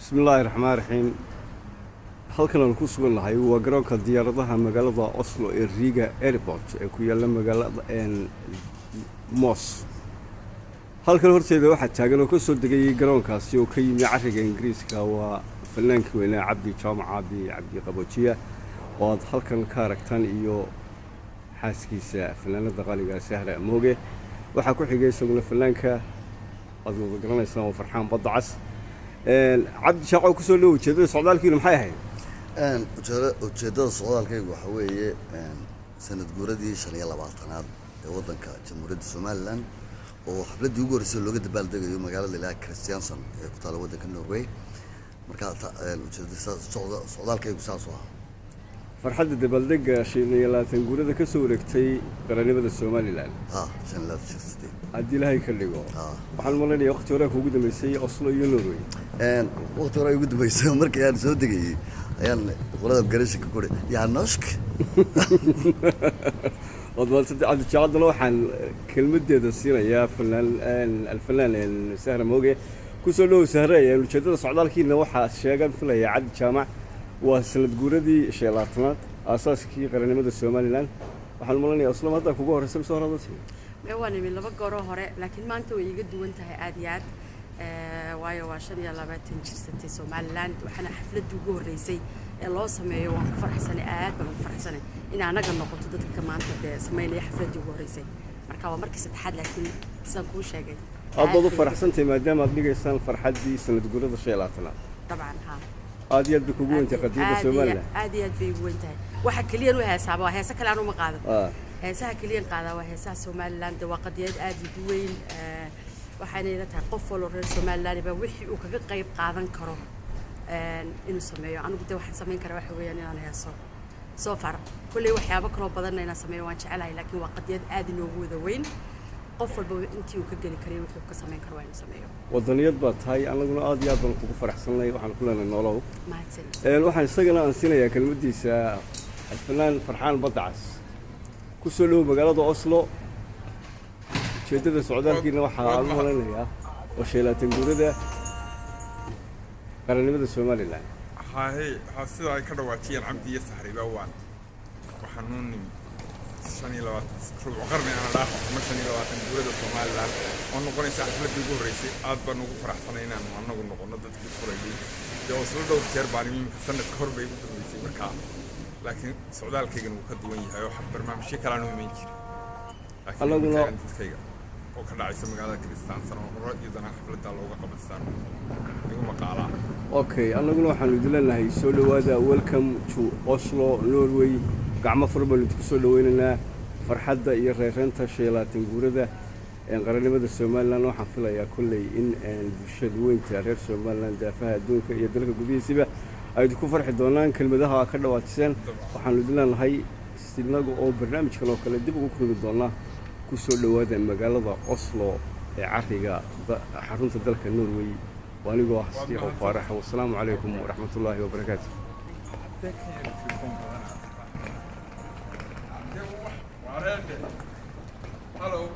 بسم الله الرحمن الرحيم. halkan aan ku sugan nahay waa garoonka diyaaradaha magaalada Oslo ee Riga Airport ee ku yaalla magaalada Moss. halkan horteeda waxaa taagan oo ka soo degay garoonkaasi oo ka yimid cariga Ingiriiska waa fanaanka weyn Cabdi Jaamac Cabdi Qaboojiya oo aad halkan ka aragtaan iyo xaaskiisa fanaanada qaaliga Sahra Mooge. waxaa ku xigay isaguna fanaanka aad wada garanaysaan oo Farxaan Badacas. cabdi shaqo ku soo dhow jeedada socdaalkiina maxay ahayd ujeedada socdaalkaygu waxa weeye sanad guuradii 25aad ee wadanka Jamhuuriyadda Soomaaliland oo xafladii ugu horeysay looga dabaaldegayo magaalada ilaa Kristiansand ee ku taal wadanka Norway. marka ujeedada socdaalkaygu saas ah farxadda dabaaldega 25 guurada ka soo wareegtay qaranimada Soomaaliland. haddii ilaahay ka dhigo waxaan maleynayaa waqti hore ugu dambeysay Oslo iyo Norway. waqti hore ugu dambeysay markii aan soo degay ayaan qolada garashka ku dhigay yaa nooshk wadwal saddex cabdi jaadlo waxaan kelmadeeda siinayaa fanaan Sahra Mooge ku soo dhow Sahra ee ujeedada socdaalkiina waxaa sheegan filaya Cabdi Jaamac waa sanad guuradii 25aad aasaaskii qaranimada Soomaaliland. waxaan maleynayaa Oslo hadda kugu horeysay soo raadasay waan imid laba goor hore laakiin maanta way iga duwan tahay aad iyo aad waayo waa 25 jirsatay Soomaaliland waxaana xafladii ugu horeysay ee loo sameeyo waan ku faraxsanay aad baan u faraxsanay in anaga noqoto dadka maanta sameeyay xafladii ugu horeysay marka waa markii saddexaad laakiin sidaan kuu sheegay aad u faraxsantay maadaama aad dhigaysaan farxadii sanad guurada 25aad طبعا ها aad iyo aad bay kugu weyntahay qadiyada Soomaaliland aad iyo aad bay ugu weyntahay waxa kaliya uu heesaaba heesa kale aanu ma qaado heesaha kaliya qaada waa heesaha Soomaaliland waa qadiyad aad u weyn waxaana ila tahay qof walba reer Soomaaliland ba wixii uu kaga qayb qaadan karo inuu sameeyo anigu de waxaan sameyn karaa waxa weeyaan inaan heeso soo far kulli waxyaabo kale badan inaan sameeyo waan jecelahay laakiin waa qadiyad aad inoogu wada weyn qof walba intii uu ka gali karay wuxuu ka sameyn karo inuu sameeyo wadaniyad baa tahay anaguna aad iyo aad baan kugu faraxsanahay waxaan ku leenahay nolow mahadsan waxaan isagana aan siinayaa kelmadiisa fanaan Farxaan Badacas ku soo dhow magaalada Oslo ujeedada socdaalkiina waxaa aan maleynayaa oo 25 guurada qaranimada Soomaaliland sida ay ka dhawaajiyeen Cabdi iyo Sahra bawaan waxaan u nimi 25 qarni aan dhaafo 25 guurada Soomaaliland oo noqonaysa xafladii ugu horeysay aad baan ugu faraxsanahay inaan anagu noqono dadkii fureeyay ee Oslo dhowr jeer baan imid sanadka hor bay ugu dambeysay markaa laakiin socdaalkaygan uu ka duwan yahay oo barnaamijyo kale aan u iman jirin anaguna dadkayga oo ka dhacaysa magaalada Kristiansand oo iyadana xafladda looga qabansan igu maqaalaa okay anaguna waxaan idin leenahay soo dhawaada welcome to Oslo Norway gacmo furban ku soo dhaweynaa farxadda iyo reereenta 25 guurada qaranimada Soomaaliland waxaan filayaa kullay in bulshada weynta reer Soomaaliland daafaha adduunka iyo dalka gudihiisa ay ku farxi doonaan kelmadaha ka dhawaajiseen waxaan idin leenahay sidnaga oo barnaamijkan oo kale dib ugu kulmi doona ku soo dhawaada magaalada Oslo ee cariga xarunta dalka Norway waanigoo ah Sidiiq Faarax wassalaamu calaykum waraxmatullaahi wabarakaatuh. Hello.